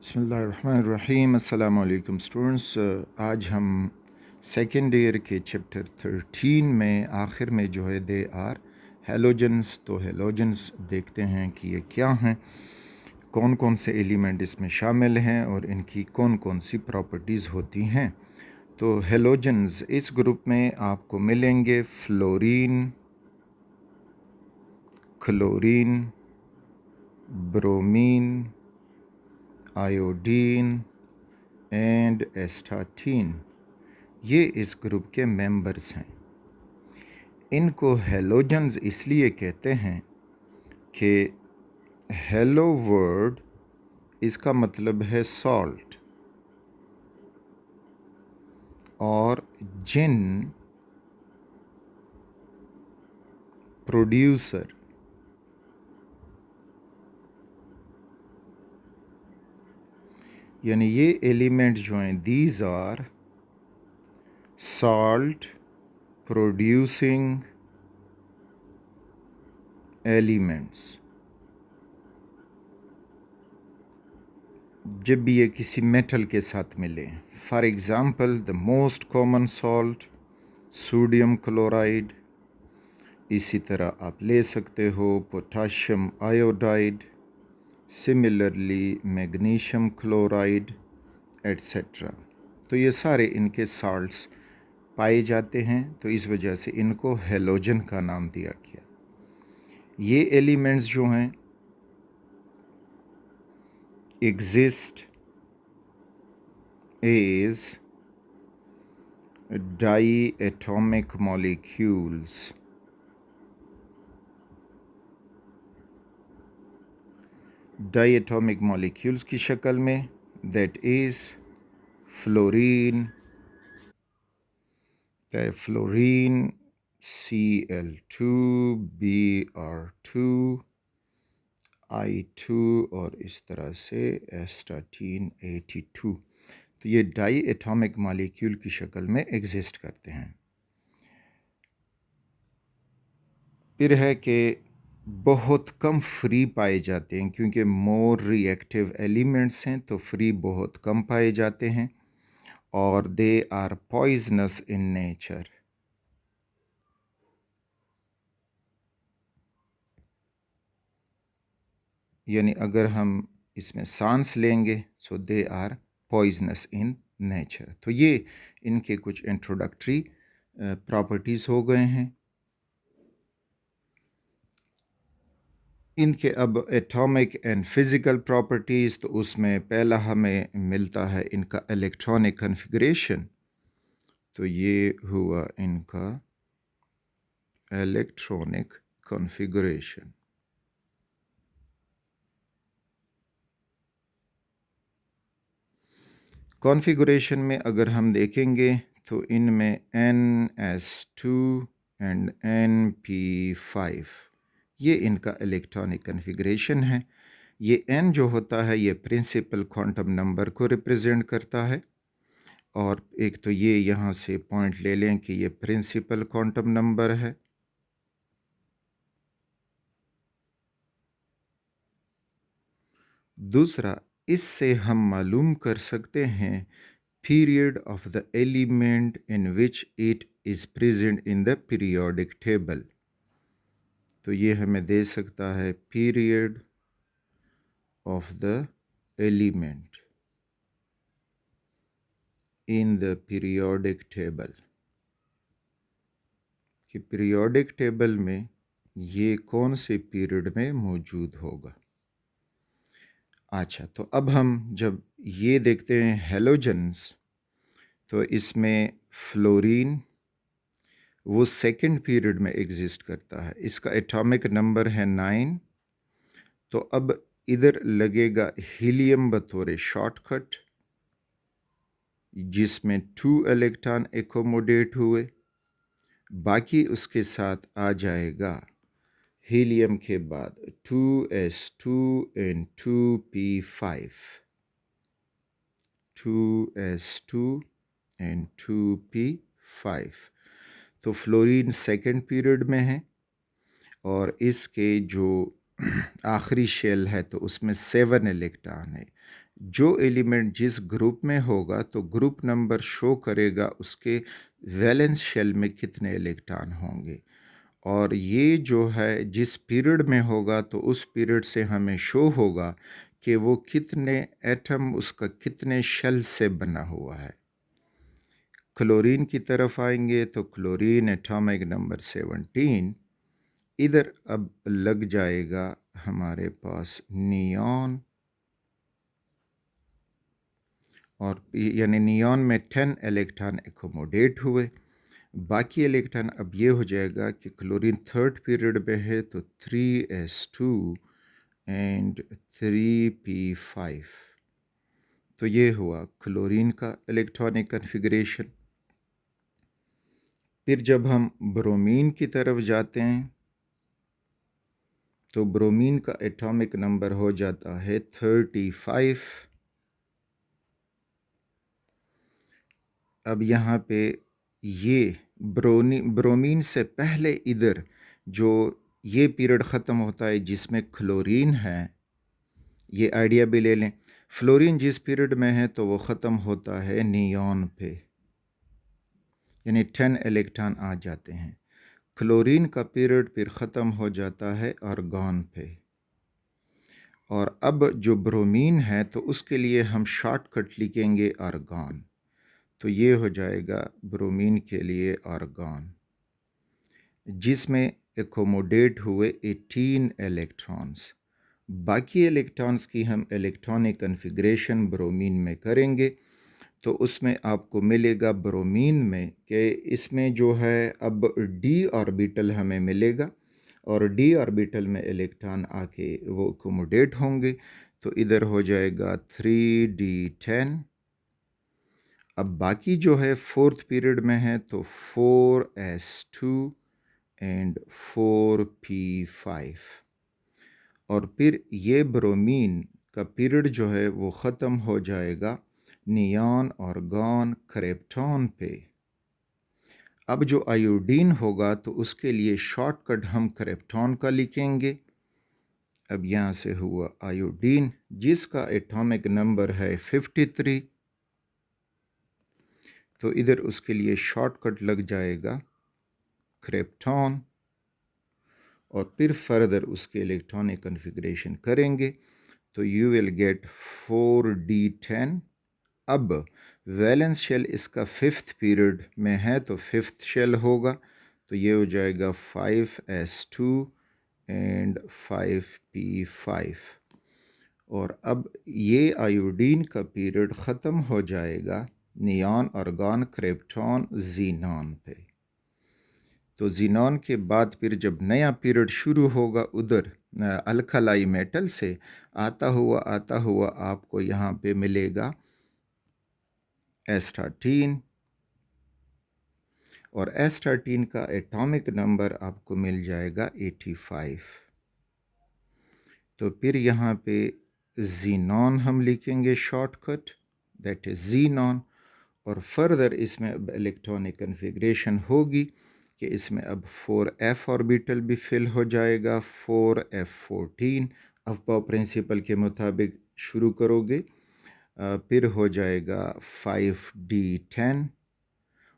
बिस्मिल्लाहिर्रहमानिर्रहीम। अस्सलाम वालेकुम स्टूडेंट्स। आज हम सेकेंड ईयर के चैप्टर 13 में आखिर में जो है दे आर हेलोजन्स। तो हेलोजन्स देखते हैं कि ये क्या हैं, कौन कौन से एलिमेंट इसमें शामिल हैं और इनकी कौन कौन सी प्रॉपर्टीज़ होती हैं। तो हेलोजन्स इस ग्रुप में आपको मिलेंगे fluorine, chlorine, bromine, iodine and astatine. ये इस ग्रुप के मेंबर्स हैं। इनको हेलोजन्स इसलिए कहते हैं कि हेलो वर्ड इसका मतलब है सॉल्ट, और जिन प्रोड्यूसर यानी ये एलिमेंट जो हैं these are salt producing elements. जब भी ये किसी मेटल के साथ मिले, for example the most common salt sodium chloride, इसी तरह आप ले सकते हो potassium iodide, similarly magnesium chloride etcetera. तो ये सारे इनके साल्ट्स पाए जाते हैं, तो इस वजह से इनको हेलोजन का नाम दिया गया। ये एलिमेंट्स जो हैं exist as diatomic molecules. Diatomic molecules की शक्ल में, that is fluorine, fluorine Cl2 Br2 I2 और इस तरह से एस्टाटीन At2। तो ये डाई एटॉमिक मॉलिक्यूल की शक्ल में एग्जिस्ट करते हैं। फिर है कि बहुत कम फ्री पाए जाते हैं, क्योंकि मोर रिएक्टिव एलिमेंट्स हैं तो फ्री बहुत कम पाए जाते हैं, और they are poisonous in nature. यानी अगर हम इसमें सांस लेंगे so they are poisonous in nature. तो ये इनके कुछ इंट्रोडक्टरी प्रॉपर्टीज़ हो गए हैं। इनके अब एटॉमिक एंड फिज़िकल प्रॉपर्टीज़, तो उसमें पहला हमें मिलता है इनका इलेक्ट्रॉनिक कॉन्फ़िगरेशन। तो ये हुआ इनका इलेक्ट्रॉनिक कॉन्फ़िगरेशन। कॉन्फ़िगरेशन में अगर हम देखेंगे तो इनमें NS2 एंड NP5 ये इनका इलेक्ट्रॉनिक कॉन्फ़िगरेशन है। ये N जो होता है ये प्रिंसिपल क्वांटम नंबर को रिप्रेजेंट करता है, और एक तो ये यहाँ से पॉइंट ले लें कि ये प्रिंसिपल क्वांटम नंबर है। दूसरा, इससे हम मालूम कर सकते हैं period of the element in which it is present in the periodic table। तो ये हमें दे सकता है period of the element in the periodic table, कि periodic table में ये कौन से पीरियड में मौजूद होगा। अच्छा, तो अब हम जब ये देखते हैं हेलोजन्स, तो इसमें फ्लोरीन वो सेकंड पीरियड में एग्जिस्ट करता है, इसका एटॉमिक नंबर है 9। तो अब इधर लगेगा हीलियम बतौर शॉर्टकट, जिसमें 2 इलेक्ट्रॉन एकोमोडेट हुए। बाकी उसके साथ आ जाएगा हीलियम के बाद 2s2 and 2p5, 2s2 and 2p5। तो फ्लोरीन सेकंड पीरियड में है, और इसके जो आखिरी शेल है तो उसमें 7 इलेक्ट्रॉन है, जो एलिमेंट जिस ग्रुप में होगा तो ग्रुप नंबर शो करेगा उसके वैलेंस शेल में कितने इलेक्ट्रॉन होंगे, और ये जो है जिस पीरियड में होगा तो उस पीरियड से हमें शो होगा कि वो कितने एटम, उसका कितने शेल से बना हुआ है। क्लोरीन की तरफ आएंगे तो क्लोरीन एटॉमिक नंबर 17, इधर अब लग जाएगा हमारे पास नियॉन, और यानी नियॉन में 10 इलेक्ट्रॉन एकोमोडेट हुए। बाकी इलेक्ट्रॉन अब ये हो जाएगा कि क्लोरीन थर्ड पीरियड में है तो 3s2 एंड 3p5। तो ये हुआ क्लोरीन का इलेक्ट्रॉनिक कन्फिग्रेशन। फिर जब हम ब्रोमीन की तरफ जाते हैं तो ब्रोमीन का एटॉमिक नंबर हो जाता है 35। अब यहाँ पे ये ब्रोमीन से पहले इधर जो ये पीरियड ख़त्म होता है जिसमें क्लोरीन है, ये आइडिया भी ले लें। फ्लोरीन जिस पीरियड में है तो वो ख़त्म होता है नियॉन पे, यानी 10 इलेक्ट्रॉन आ जाते हैं। क्लोरीन का पीरियड फिर ख़त्म हो जाता है आर्गॉन पे, और अब जो ब्रोमीन है तो उसके लिए हम शॉर्टकट लिखेंगे आर्गॉन। तो ये हो जाएगा ब्रोमीन के लिए आर्गॉन, जिसमें एकोमोडेट हुए 18 इलेक्ट्रॉन्स। बाकी इलेक्ट्रॉन्स की हम इलेक्ट्रॉनिक कन्फिग्रेशन ब्रोमीन में करेंगे तो उसमें आपको मिलेगा ब्रोमीन में कि इसमें जो है अब डी ऑर्बिटल हमें मिलेगा, और डी ऑर्बिटल में इलेक्ट्रॉन आके वो एकोमोडेट होंगे, तो इधर हो जाएगा 3d10। अब बाकी जो है फोर्थ पीरियड में है तो 4s2 एंड 4p5, और फिर ये ब्रोमीन का पीरियड जो है वो ख़त्म हो जाएगा नियॉन, आर्गॉन, क्रिप्टॉन पे। अब जो आयोडीन होगा तो उसके लिए शॉर्टकट हम क्रिप्टॉन का लिखेंगे। अब यहाँ से हुआ आयोडीन जिसका एटॉमिक नंबर है 53, तो इधर उसके लिए शॉर्टकट लग जाएगा क्रिप्टॉन, और फिर फर्दर उसके इलेक्ट्रॉनिक कन्फिग्रेशन करेंगे तो यू विल गेट 4d10। अब वैलेंस शेल इसका फिफ्थ पीरियड में है तो फिफ्थ शेल होगा, तो ये हो जाएगा 5s2 एंड 5p5। और अब ये आयोडीन का पीरियड ख़त्म हो जाएगा नियॉन, आर्गॉन, क्रिप्टॉन, जीनॉन पे। तो जीनॉन के बाद फिर जब नया पीरियड शुरू होगा उधर अल्कलाई मेटल से आता हुआ आपको यहाँ पे मिलेगा एस्टाटीन, और एस्टाटीन का एटॉमिक नंबर आपको मिल जाएगा 85। तो फिर यहाँ पे जीनॉन हम लिखेंगे शॉर्टकट, दैट इज़ जीनॉन, और फर्दर इसमें अब इलेक्ट्रॉनिक कन्फिग्रेशन होगी कि इसमें अब 4f ऑर्बिटल भी फिल हो जाएगा, 4f14 अफबा प्रिंसिपल के मुताबिक शुरू करोगे। फिर हो जाएगा 5d10,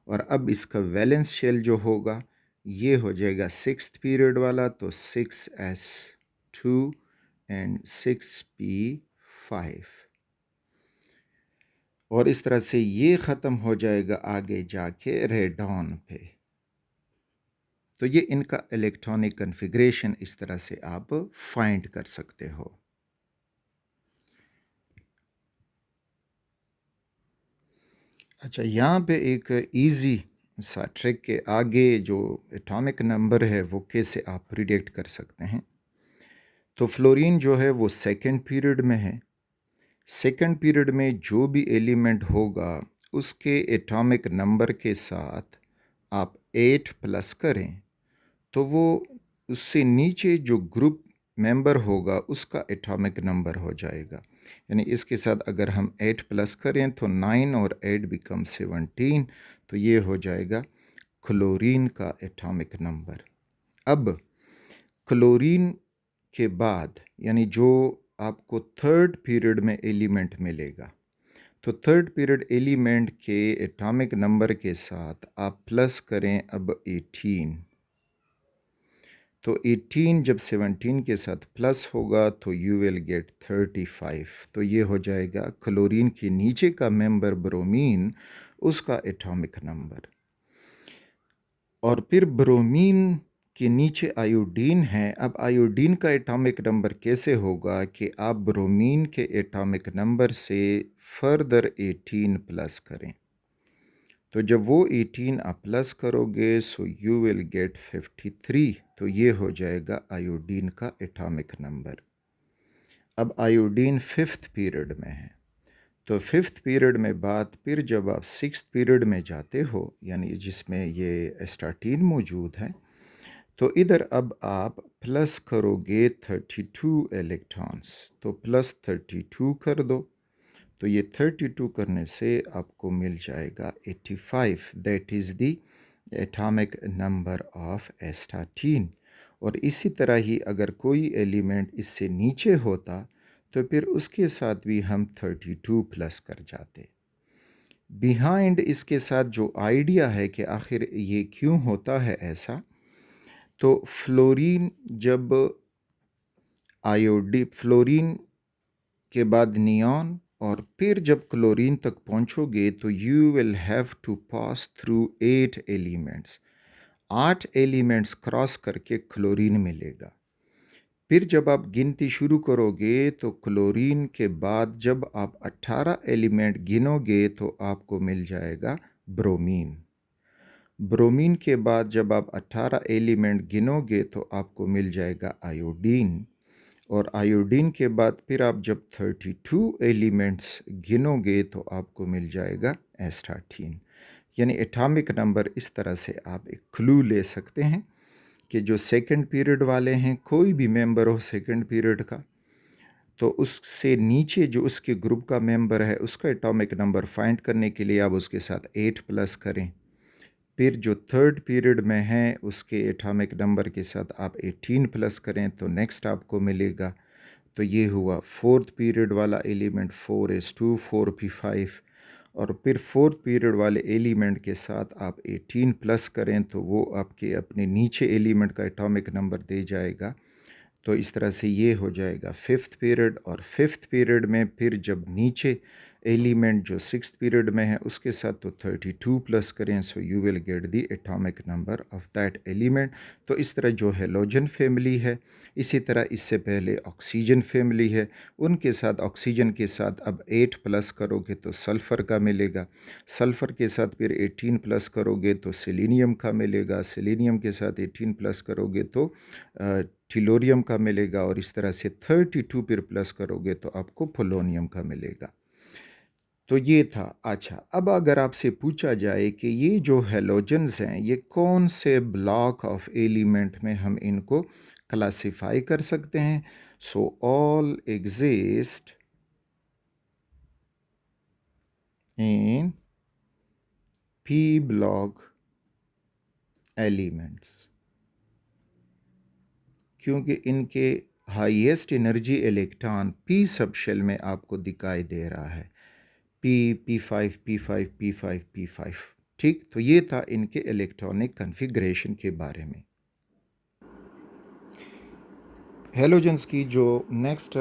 और अब इसका वैलेंस शेल जो होगा ये हो जाएगा सिक्स्थ पीरियड वाला, तो 6s2 एंड 6p5, और इस तरह से ये ख़त्म हो जाएगा आगे जाके रेडॉन पे। तो ये इनका इलेक्ट्रॉनिक कन्फिग्रेशन इस तरह से आप फाइंड कर सकते हो। अच्छा, यहाँ पे एक इजी सा ट्रिक के आगे जो एटॉमिक नंबर है वो कैसे आप प्रिडिक्ट कर सकते हैं। तो फ्लोरीन जो है वो सेकंड पीरियड में है। सेकंड पीरियड में जो भी एलिमेंट होगा उसके एटॉमिक नंबर के साथ आप 8 प्लस करें तो वो उससे नीचे जो ग्रुप मेंबर होगा उसका एटॉमिक नंबर हो जाएगा। यानी इसके साथ अगर हम 8 प्लस करें तो 9 और 8 बिकम 17, तो ये हो जाएगा क्लोरीन का एटॉमिक नंबर। अब क्लोरीन के बाद यानी जो आपको थर्ड पीरियड में एलिमेंट मिलेगा। तो थर्ड पीरियड एलिमेंट के एटॉमिक नंबर के साथ आप प्लस करें अब 18। तो 18 जब 17 के साथ प्लस होगा तो यू विल गेट 35। तो ये हो जाएगा क्लोरीन के नीचे का मेंबर ब्रोमीन, उसका एटॉमिक नंबर। और फिर ब्रोमीन के नीचे आयोडीन है। अब आयोडीन का एटॉमिक नंबर कैसे होगा कि आप ब्रोमीन के एटॉमिक नंबर से फर्दर 18 प्लस करें। तो जब वो 18 आप प्लस करोगे सो यू विल गेट 53। तो ये हो जाएगा आयोडीन का एटॉमिक नंबर। अब आयोडीन फिफ्थ पीरियड में है। तो फिफ्थ पीरियड में बाद फिर जब आप सिक्स्थ पीरियड में जाते हो, यानी जिसमें ये एस्टाटीन मौजूद है, तो इधर अब आप प्लस करोगे 32 इलेक्ट्रॉन्स। तो प्लस 32 कर दो। तो ये 32 करने से आपको मिल जाएगा 85। That is the atomic number of astatine. और इसी तरह ही अगर कोई एलिमेंट इससे नीचे होता तो फिर उसके साथ भी हम 32 प्लस कर जाते। बिहाइंड इसके साथ जो आइडिया है कि आखिर ये क्यों होता है ऐसा, तो फ्लोरीन जब फ्लोरीन के बाद नियॉन और फिर जब क्लोरीन तक पहुंचोगे तो you will have to pass through 8 elements. 8 elements cross करके क्लोरीन मिलेगा। फिर जब आप गिनती शुरू करोगे तो क्लोरीन के बाद जब आप 18 एलिमेंट गिनोगे तो आपको मिल जाएगा ब्रोमीन। ब्रोमीन के बाद जब आप 18 एलिमेंट गिनोगे तो आपको मिल जाएगा आयोडीन। और आयोडीन के बाद फिर आप जब 32 एलिमेंट्स गिनोगे तो आपको मिल जाएगा एस्टाटीन। यानी एटॉमिक नंबर इस तरह से आप एक क्लू ले सकते हैं कि जो सेकंड पीरियड वाले हैं, कोई भी मेंबर हो सेकंड पीरियड का, तो उससे नीचे जो उसके ग्रुप का मेंबर है उसका एटॉमिक नंबर फाइंड करने के लिए आप उसके साथ 8 प्लस करें। फिर जो थर्ड पीरियड में है उसके एटॉमिक नंबर के साथ आप 18 प्लस करें तो नेक्स्ट आपको मिलेगा। तो ये हुआ फोर्थ पीरियड वाला एलिमेंट 4s2 4p5। और फिर फोर्थ पीरियड वाले एलिमेंट के साथ आप 18 प्लस करें तो वो आपके अपने नीचे एलिमेंट का एटॉमिक नंबर दे जाएगा। तो इस तरह से ये हो जाएगा फिफ्थ पीरियड। और फिफ्थ पीरियड में फिर जब नीचे एलिमेंट जो सिक्स्थ पीरियड में है उसके साथ तो 32 प्लस करें so you will get the atomic number of that element. तो इस तरह जो हेलोजन फैमिली है, इसी तरह इससे पहले ऑक्सीजन फैमिली है, उनके साथ ऑक्सीजन के साथ अब 8 प्लस करोगे तो सल्फ़र का मिलेगा। सल्फ़र के साथ फिर 18 प्लस करोगे तो सेलेनियम का मिलेगा। सेलेनियम के साथ 18 प्लस करोगे तो टिलोरियम का मिलेगा। और इस तरह से 32 फिर प्लस करोगे तो आपको पोलोनियम का मिलेगा। तो ये था। अच्छा, अब अगर आपसे पूछा जाए कि ये जो हेलोजन्स हैं ये कौन से ब्लॉक ऑफ एलिमेंट में हम इनको क्लासिफाई कर सकते हैं, so all exist in P block elements, क्योंकि इनके highest energy electron P sub shell में आपको दिखाई दे रहा है। P5 P5 P5 P5। ठीक, तो ये था इनके इलेक्ट्रॉनिक कन्फिग्रेशन के बारे में। हेलोजन्स की जो नेक्स्ट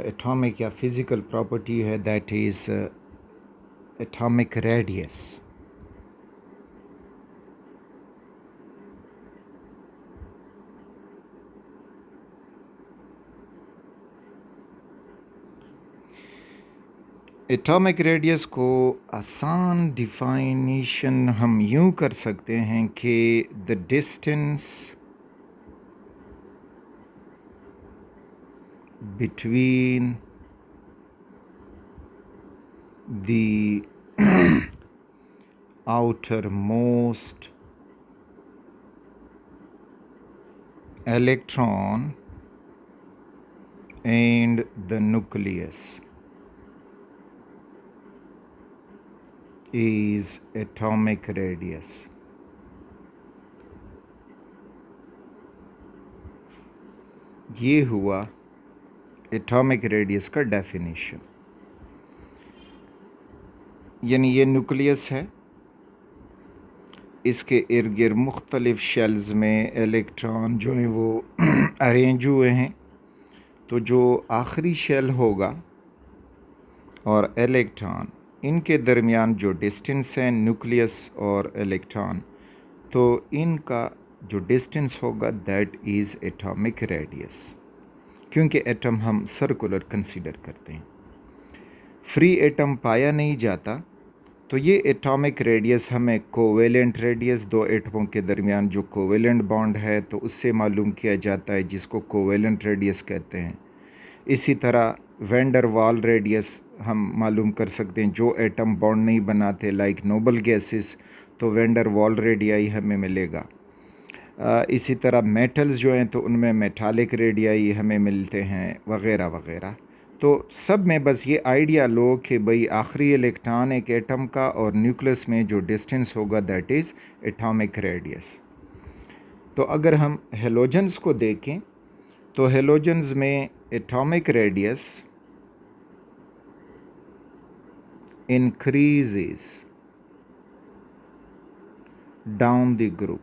एटॉमिक या फिज़िकल प्रॉपर्टी है that is atomic radius. Atomic radius को आसान डिफाइनेशन हम यूँ कर सकते हैं कि the distance between the outermost electron and the nucleus is atomic radius. ये हुआ एटॉमिक रेडियस का डेफिनेशन, यानी ये न्यूक्लियस है, इसके इर्द गिर्द मुख्तलिफ़ शेल्स में इलेक्ट्रॉन जो हैं वो अरेंज हुए हैं। तो जो आखिरी शेल होगा और इलेक्ट्रॉन, इनके दरमियान जो डिस्टेंस है न्यूक्लियस और इलेक्ट्रॉन, तो इनका जो डिस्टेंस होगा दैट इज़ एटॉमिक रेडियस, क्योंकि एटम हम सर्कुलर कंसीडर करते हैं। फ्री एटम पाया नहीं जाता, तो ये एटॉमिक रेडियस हमें कोवेलेंट रेडियस, दो एटमों के दरमियान जो कोवेलेंट बॉन्ड है तो उससे मालूम किया जाता है, जिसको कोवेलेंट रेडियस कहते हैं। इसी तरह वैंडर वाल रेडियस हम मालूम कर सकते हैं, जो एटम बॉन्ड नहीं बनाते लाइक नोबल गैसेस, तो वैंडर वाल रेडियाई हमें मिलेगा। इसी तरह मेटल्स जो हैं तो उनमें मेटालिक रेडियाई हमें मिलते हैं, वगैरह वगैरह। तो सब में बस ये आइडिया लो कि भाई आखिरी इलेक्ट्रॉन एक एटम का और न्यूक्लियस में जो डिस्टेंस होगा दैट इज़ एटॉमिक रेडियस। तो अगर हम हेलोजन्स को देखें तो हेलोजन्स में atomic radius increases down the group.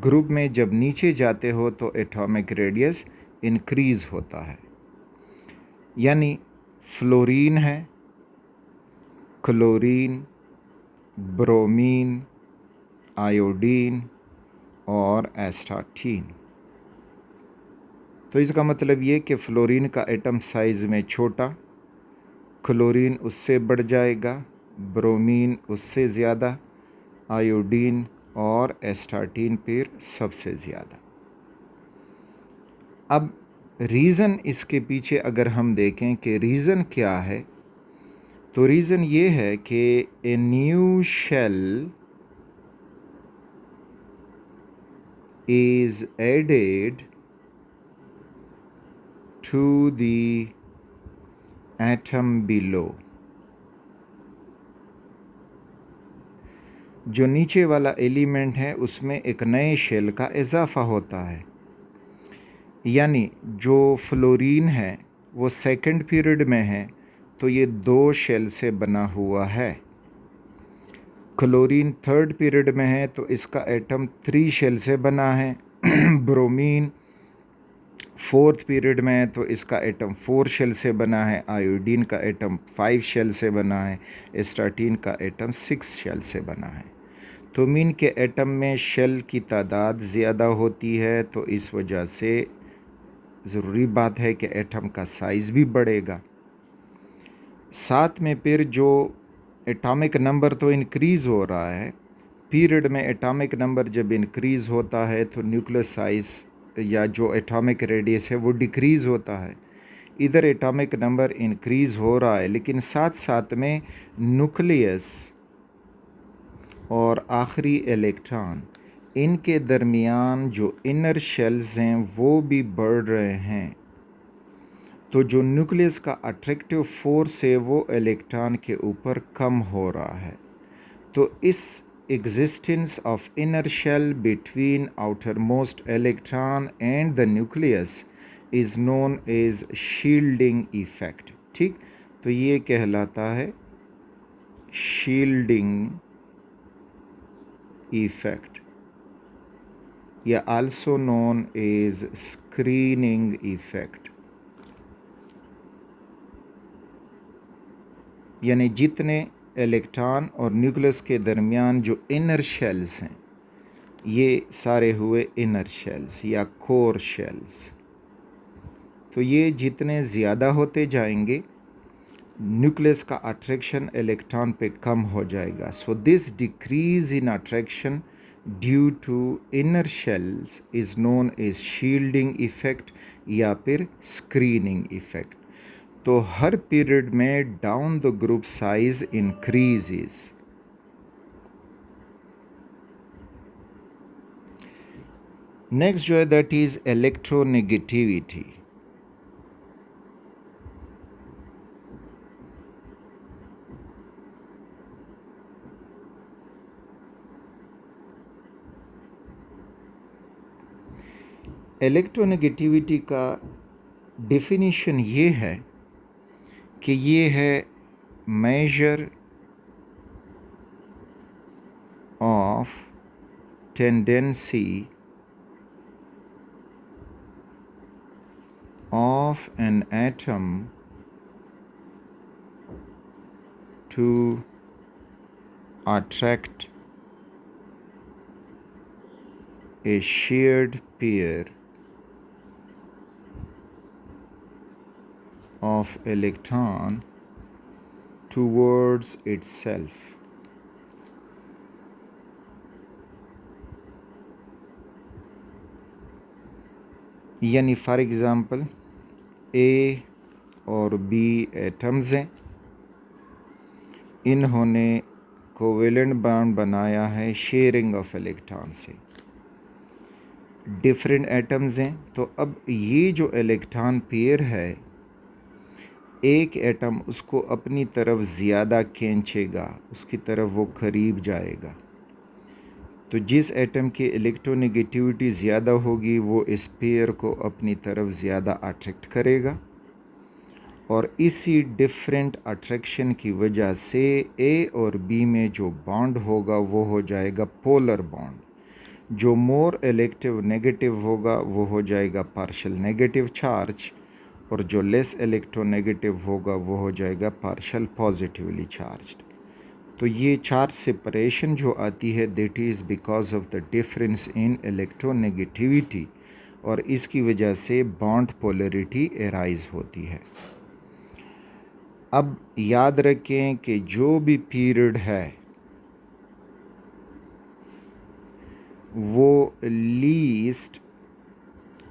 Group में जब नीचे जाते हो तो एटॉमिक रेडियस इंक्रीज़ होता है, यानी फ्लोरीन है, क्लोरीन, ब्रोमीन, आयोडीन और एस्टाटीन। तो इसका मतलब ये कि फ्लोरीन का एटम साइज़ में छोटा, क्लोरीन उससे बढ़ जाएगा, ब्रोमीन उससे ज़्यादा, आयोडीन और एस्टाटीन फिर सबसे ज़्यादा। अब रीज़न इसके पीछे अगर हम देखें कि रीज़न क्या है, तो रीज़न ये है कि a new shell is added to the atom below. जो नीचे वाला एलिमेंट है उसमें एक नए शेल का इजाफा होता है, यानी जो फ्लोरीन है वो सेकंड पीरियड में है तो ये दो शेल से बना हुआ है। क्लोरीन थर्ड पीरियड में है तो इसका एटम 3 शेल से बना है। ब्रोमीन फोर्थ पीरियड में है तो इसका एटम 4 शेल से बना है। आयोडीन का एटम 5 शेल से बना है। एस्टाटीन का एटम 6 शेल से बना है। तो मीन के एटम में शेल की तादाद ज़्यादा होती है, तो इस वजह से ज़रूरी बात है कि एटम का साइज़ भी बढ़ेगा। साथ में फिर जो एटॉमिक नंबर तो इंक्रीज़ हो रहा है, पीरियड में एटॉमिक नंबर जब इंक्रीज़ होता है तो न्यूक्लियस साइज़ या जो एटॉमिक रेडियस है वो डिक्रीज़ होता है। इधर एटॉमिक नंबर इंक्रीज़ हो रहा है, लेकिन साथ साथ में न्यूक्लियस और आखिरी इलेक्ट्रॉन, इनके दरमियान जो इनर शेल्स हैं वो भी बढ़ रहे हैं। तो जो न्यूक्लियस का अट्रैक्टिव फोर्स है वो इलेक्ट्रॉन के ऊपर कम हो रहा है। तो इस existence of inner shell between outermost electron and the nucleus is known as shielding effect। ठीक, तो ये कहलाता है shielding effect, या also known as screening effect। यानी जितने इलेक्ट्रॉन और न्यूक्लियस के दरमियान जो इनर शेल्स हैं, ये सारे हुए इनर शेल्स या कोर शेल्स। तो ये जितने ज़्यादा होते जाएंगे न्यूक्लियस का अट्रैक्शन इलेक्ट्रॉन पे कम हो जाएगा। So this decrease in attraction due to inner shells is known as shielding effect या फिर स्क्रीनिंग इफ़ेक्ट। तो हर पीरियड में down the group size increases. Next जो है दैट इज इलेक्ट्रोनेगेटिविटी। इलेक्ट्रोनेगेटिविटी का डेफिनेशन ये है कि ये है measure of tendency of an atom to attract a shared pair of electron towards itself. यानी फॉर एग्ज़ाम्पल ए और बी एटम्स हैं, इन्होंने कोवेलेंट बॉन्ड बनाया है शेयरिंग ऑफ इलेक्ट्रॉन से। डिफरेंट एटम्स हैं, तो अब ये जो इलेक्ट्रॉन पेयर है, एक एटम उसको अपनी तरफ ज़्यादा खींचेगा, उसकी तरफ वो करीब जाएगा। तो जिस एटम की इलेक्ट्रोनेगेटिविटी ज़्यादा होगी वो इस पेयर को अपनी तरफ ज़्यादा अट्रैक्ट करेगा, और इसी डिफरेंट अट्रैक्शन की वजह से ए और बी में जो बॉन्ड होगा वो हो जाएगा पोलर बॉन्ड। जो मोर इलेक्टिव नेगेटिव होगा वो हो जाएगा पार्शियल नेगेटिव चार्ज, और जो लेस इलेक्ट्रोनेगेटिव होगा वो हो जाएगा पार्शियल पॉजिटिवली चार्ज्ड। तो ये चार्ज सेपरेशन जो आती है that is because of the difference in electronegativity, और इसकी वजह से बॉन्ड पोलरिटी एराइज होती है। अब याद रखें कि जो भी पीरियड है वो लीस्ट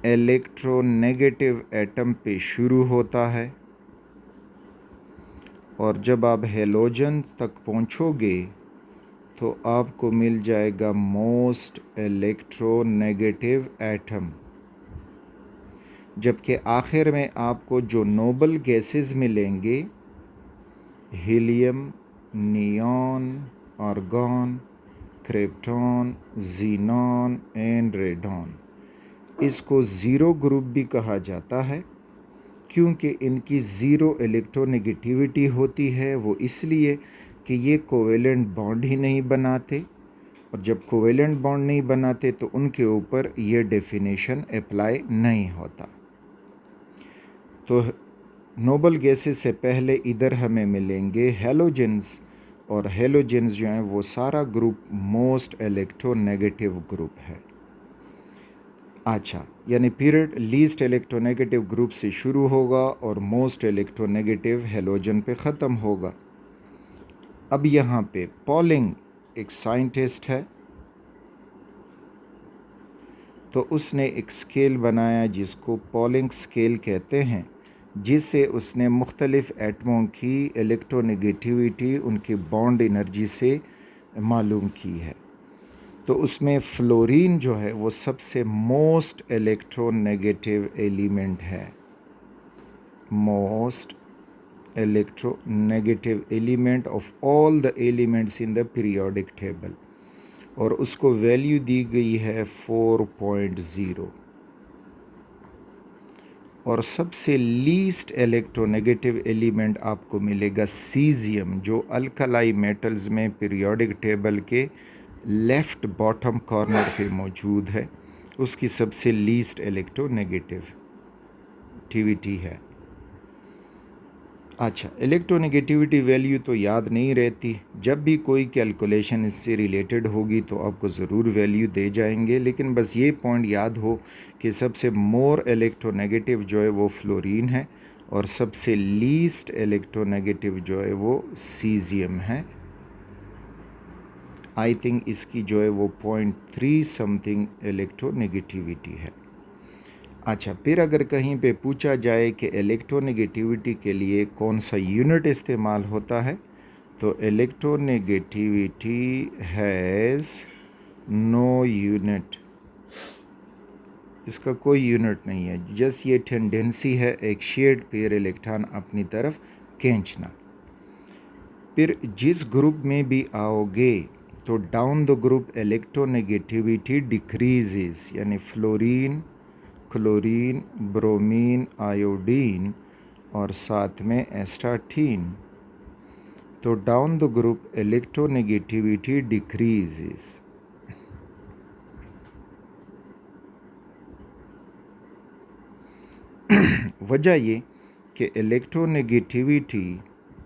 इलेक्ट्रोनेगेटिव एटम पे शुरू होता है, और जब आप हेलोजन तक पहुंचोगे तो आपको मिल जाएगा मोस्ट इलेक्ट्रोनेगेटिव एटम, जबकि आखिर में आपको जो नोबल गैसेस मिलेंगे helium, neon, argon, krypton, xenon and radon, इसको ज़ीरो ग्रुप भी कहा जाता है क्योंकि इनकी ज़ीरो इलेक्ट्रोनेगेटिविटी होती है। वो इसलिए कि ये कोवेलेंट बॉन्ड ही नहीं बनाते, और जब कोवेलेंट बॉन्ड नहीं बनाते तो उनके ऊपर ये डेफिनेशन अप्लाई नहीं होता। तो नोबल गैसेस से पहले इधर हमें मिलेंगे हेलोजेंस, और हेलोजेंस जो हैं वो सारा ग्रुप मोस्ट इलेक्ट्रोनेगेटिव ग्रुप है। अच्छा, यानी पीरियड लीस्ट इलेक्ट्रोनेगेटिव ग्रुप से शुरू होगा और मोस्ट इलेक्ट्रोनेगेटिव हेलोजन पे ख़त्म होगा। अब यहाँ पे पॉलिंग एक साइंटिस्ट है, तो उसने एक स्केल बनाया जिसको पॉलिंग स्केल कहते हैं, जिससे उसने मुख्तलिफ़ एटमों की इलेक्ट्रोनेगेटिविटी उनकी बॉन्ड एनर्जी से मालूम की है। तो उसमें फ्लोरीन जो है वो सबसे मोस्ट इलेक्ट्रोनेगेटिव एलिमेंट है, most electronegative element of all the elements in the periodic table, और उसको वैल्यू दी गई है 4.0। और सबसे लीस्ट इलेक्ट्रोनेगेटिव एलिमेंट आपको मिलेगा सीजियम, जो अल्कलाई मेटल्स में पीरियोडिक टेबल के लेफ़्ट बॉटम कॉर्नर पे मौजूद है, उसकी सबसे लीस्ट इलेक्ट्रोनेगेटिविटी है। अच्छा, इलेक्ट्रोनेगेटिविटी वैल्यू तो याद नहीं रहती, जब भी कोई कैलकुलेशन इससे रिलेटेड होगी तो आपको ज़रूर वैल्यू दे जाएंगे, लेकिन बस ये पॉइंट याद हो कि सबसे मोर इलेक्ट्रोनेगेटिव जो है वो फ्लोरीन है, और सबसे लीस्ट इलेक्ट्रोनेगेटिव जो है वो सीजियम है। आई थिंक इसकी जो है वो 0.3 समथिंग इलेक्ट्रोनेगेटिविटी है। अच्छा, फिर अगर कहीं पे पूछा जाए कि इलेक्ट्रोनेगेटिविटी के लिए कौन सा यूनिट इस्तेमाल होता है, तो इलेक्ट्रोनेगेटिविटी हैज़ नो यूनिट, इसका कोई यूनिट नहीं है, जस्ट ये टेंडेंसी है एक शेयर्ड पेयर इलेक्ट्रॉन अपनी तरफ खींचना। फिर जिस ग्रुप में भी आओगे तो down the group electronegativity decreases, यानी फ्लोरीन क्लोरीन, ब्रोमीन, आयोडीन और साथ में एस्टाटीन, तो down the group electronegativity decreases. वजह ये कि electronegativity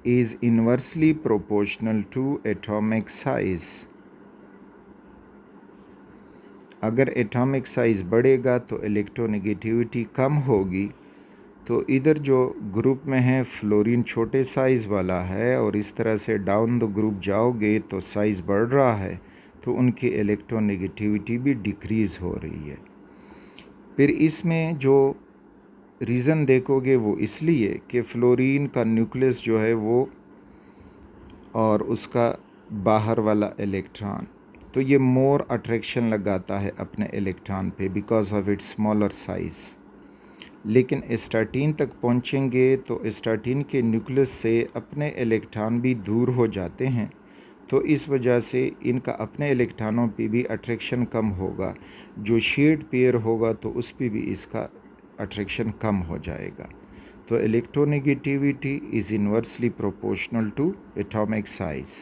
is inversely proportional to atomic size. अगर एटॉमिक साइज़ बढ़ेगा तो इलेक्ट्रोनेगेटिविटी कम होगी। तो इधर जो ग्रुप में है फ्लोरीन छोटे साइज़ वाला है और इस तरह से डाउन द ग्रुप जाओगे तो साइज़ बढ़ रहा है, तो उनकी इलेक्ट्रोनेगेटिविटी भी डिक्रीज़ हो रही है। फिर इसमें जो रीज़न देखोगे वो इसलिए कि फ्लोरीन का न्यूक्लियस जो है वो और उसका बाहर वाला इलेक्ट्रॉन, तो ये मोर अट्रैक्शन लगाता है अपने इलेक्ट्रॉन पे because of its smaller size. लेकिन एस्टाटीन तक पहुंचेंगे तो एस्टाटीन के न्यूक्लियस से अपने इलेक्ट्रॉन भी दूर हो जाते हैं, तो इस वजह से इनका अपने इलेक्ट्रॉनों पे भी अट्रैक्शन कम होगा। जो शेड पेयर होगा तो उस पे भी इसका अट्रैक्शन कम हो जाएगा। तो electronegativity is inversely proportional to atomic size.